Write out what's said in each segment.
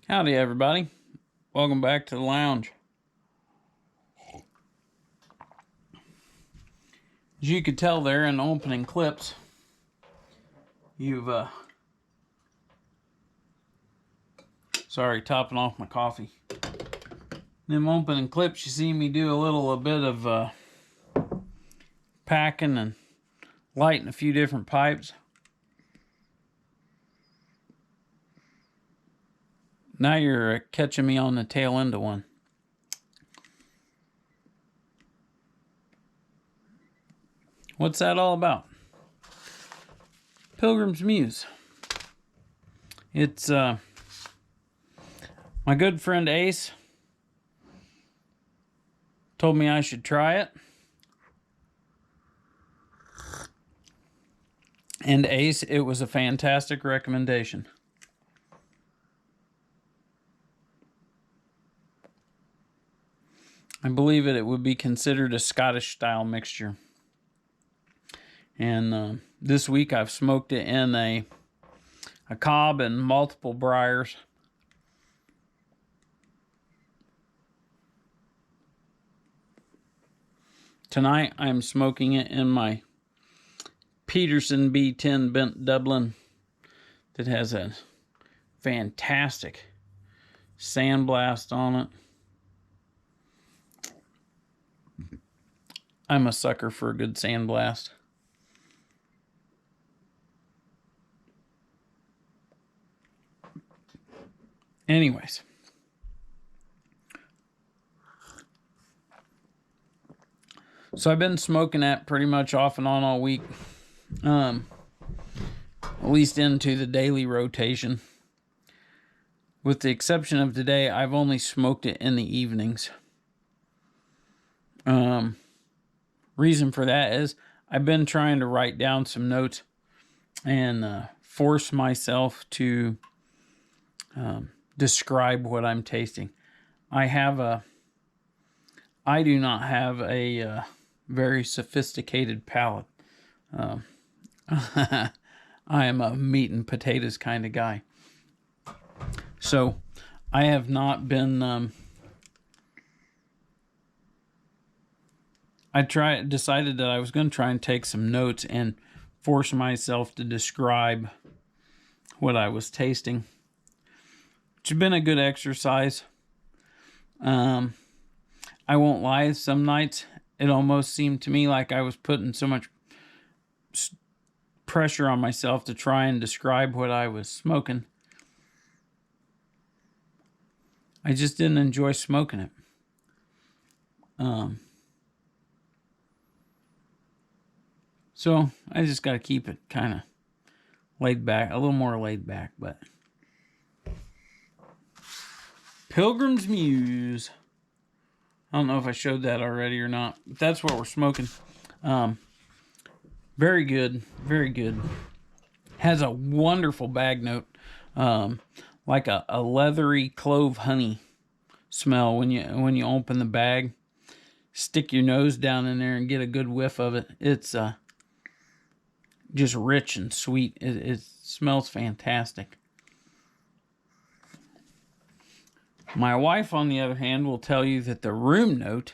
Howdy everybody, welcome back to the lounge. As you could tell there in the opening clips, sorry, topping off my coffee. In them opening clips you see me do a bit of packing and lighting a few different pipes. Now you're catching me on the tail end of one. What's that all about? Pilgrim's Muse. It's my good friend Ace told me I should try it. And Ace, it was a fantastic recommendation. I believe it would be considered a Scottish style mixture. And this week I've smoked it in a cob and multiple briars. Tonight I'm smoking it in my Peterson B10 bent Dublin that has a fantastic sandblast on it. I'm a sucker for a good sandblast. Anyways. So I've been smoking that pretty much off and on all week. At least into the daily rotation. With the exception of today, I've only smoked it in the evenings. Reason for that is I've been trying to write down some notes and force myself to describe what I'm tasting. I do not have a very sophisticated palate. I am a meat and potatoes kind of guy. So I have not been... decided that I was going to try and take some notes and force myself to describe what I was tasting, which has been a good exercise. I won't lie, some nights it almost seemed to me like I was putting so much pressure on myself to try and describe what I was smoking. I just didn't enjoy smoking it. So I just got to keep it kind of laid back, a little more laid back, but Pilgrim's Muse. I don't know if I showed that already or not, but that's what we're smoking. Very good, very good. Has a wonderful bag note, like a leathery clove honey smell when you open the bag. Stick your nose down in there and get a good whiff of it. It's just rich and sweet. It smells fantastic. My wife, on the other hand, will tell you that the room note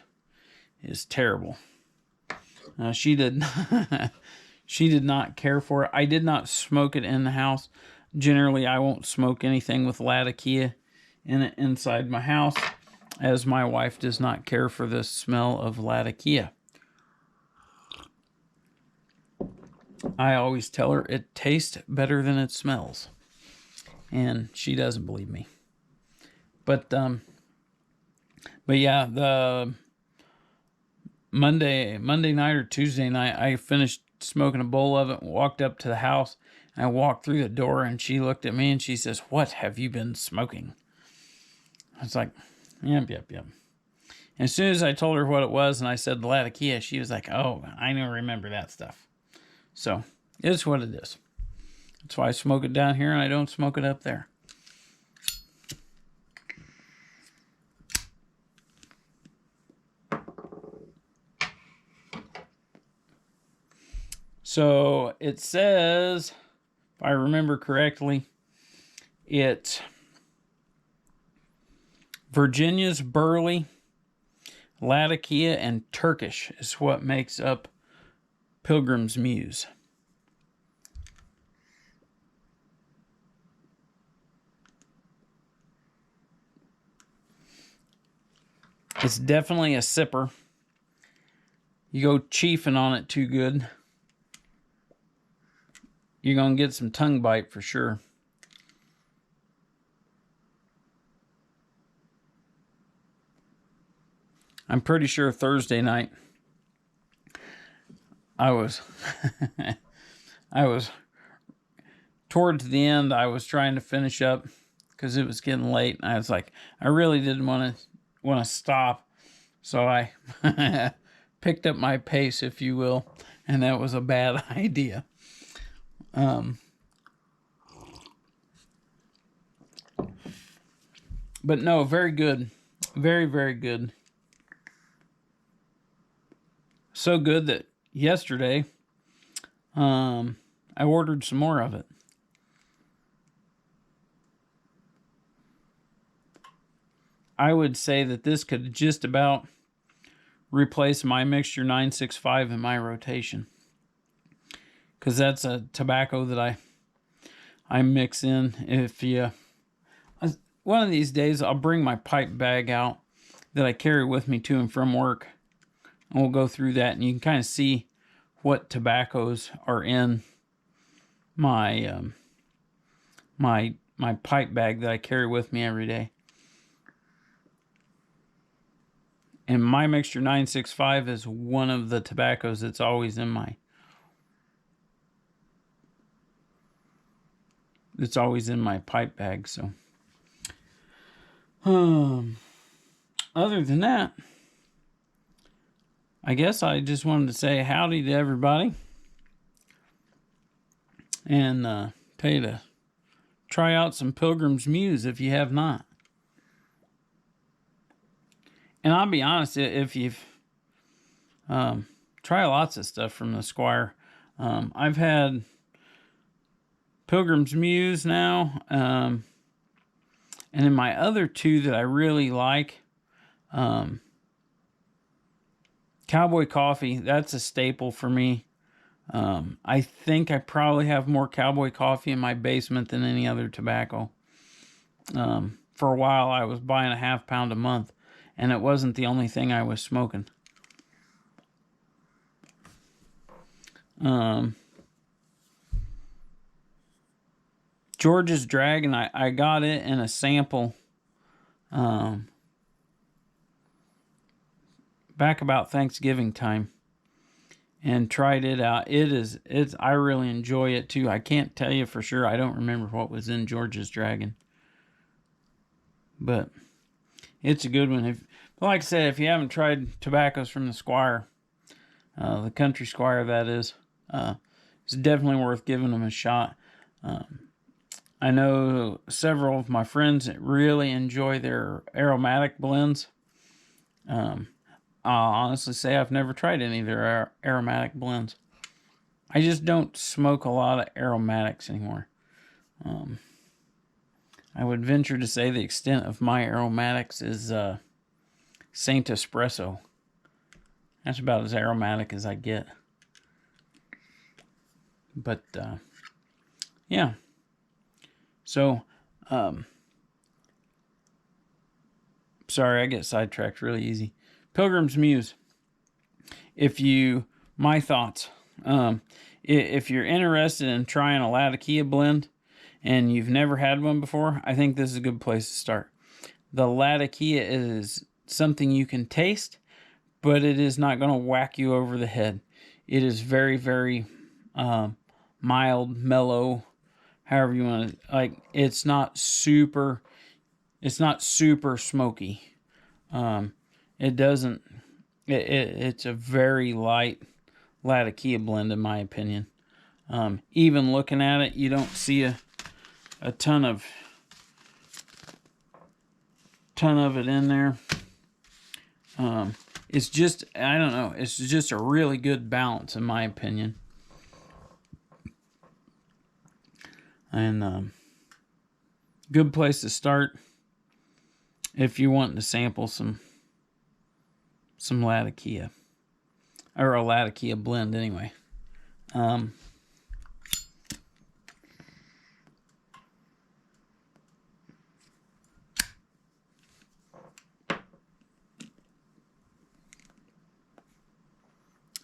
is terrible. She did not care for it. I did not smoke it in the house. Generally, I won't smoke anything with Latakia in it inside my house, as my wife does not care for the smell of Latakia. I always tell her it tastes better than it smells, and she doesn't believe me. But yeah, the Monday night or Tuesday night, I finished smoking a bowl of it and walked up to the house. And I walked through the door, and she looked at me and she says, "What have you been smoking?" I was like, Yep. And as soon as I told her what it was and I said the Latakia, she was like, "Oh, I don't remember that stuff." So it's what it is. That's why I smoke it down here and I don't smoke it up there. So it says, if I remember correctly, it's Virginia's Burley, Latakia, and Turkish is what makes up Pilgrim's Muse. It's definitely a sipper. You go chiefing on it too good, you're going to get some tongue bite for sure. I'm pretty sure Thursday night I was towards the end. I was trying to finish up because it was getting late, and I was like, I really didn't want to stop, so I picked up my pace, if you will, and that was a bad idea. But no, very good, very, very good. So good that yesterday I ordered some more of it. I would say that this could just about replace my Mixture 965 in my rotation, because that's a tobacco that I mix in. If you one of these days, I'll bring my pipe bag out that I carry with me to and from work, and we'll go through that, and you can kind of see what tobaccos are in my my pipe bag that I carry with me every day. And my Mixture 965 is one of the tobaccos that's always in my pipe bag. So other than that, I guess I just wanted to say howdy to everybody and tell you to try out some Pilgrim's Muse if you have not. And I'll be honest, if you've try lots of stuff from the Squire. I've had Pilgrim's Muse now, and then my other two that I really like, Cowboy Coffee, that's a staple for me. I think I probably have more Cowboy Coffee in my basement than any other tobacco. For a while, I was buying a half pound a month, and it wasn't the only thing I was smoking. George's Dragon, I got it in a sample back about Thanksgiving time and tried it out. I really enjoy it too. I can't tell you for sure. I don't remember what was in George's Dragon, but it's a good one. Like I said, if you haven't tried tobaccos from the Squire, the Country Squire that is, it's definitely worth giving them a shot. I know several of my friends that really enjoy their aromatic blends. I'll honestly say I've never tried any of their aromatic blends. I just don't smoke a lot of aromatics anymore. I would venture to say the extent of my aromatics is Saint Espresso. That's about as aromatic as I get. But, yeah. So, sorry, I get sidetracked really easy. Pilgrim's Muse. My thoughts. If you're interested in trying a Latakia blend and you've never had one before, I think this is a good place to start. The Latakia is something you can taste, but it is not going to whack you over the head. It is very, very mild, mellow, however you want to, like, it's not super smoky. It's a very light Latakia blend in my opinion. Even looking at it, you don't see a ton of it in there. It's just, I don't know, it's just a really good balance in my opinion. And good place to start if you're wanting to sample some Latakia, or a Latakia blend anyway.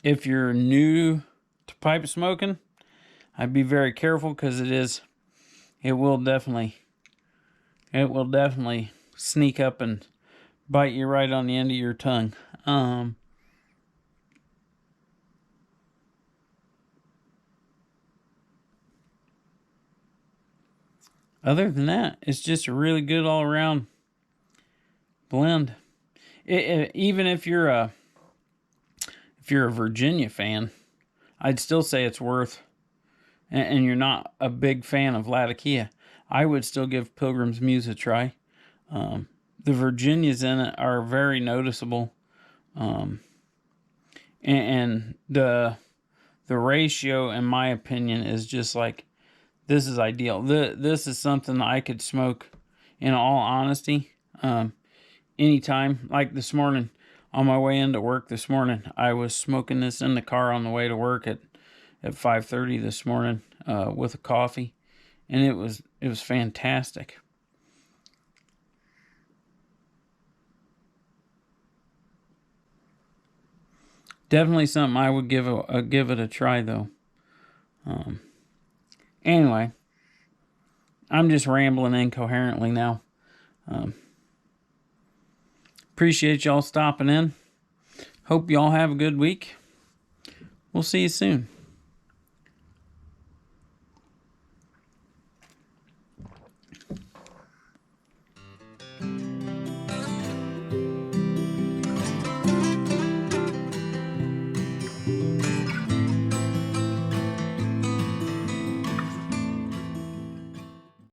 If you're new to pipe smoking, I'd be very careful because it will definitely sneak up and bite you right on the end of your tongue. Other than that, it's just a really good all around blend. Even if you're a Virginia fan, I'd still say it's worth, and you're not a big fan of Latakia, I would still give Pilgrim's Muse a try. The Virginias in it are very noticeable. And the ratio, in my opinion, is just like, this is ideal. This is something I could smoke, in all honesty, anytime. Like this morning, on my way into work this morning, I was smoking this in the car on the way to work at 5:30 this morning with a coffee, and it was fantastic. Definitely something I would give it a try though. Anyway, I'm just rambling incoherently now. Appreciate y'all stopping in. Hope y'all have a good week. We'll see you soon.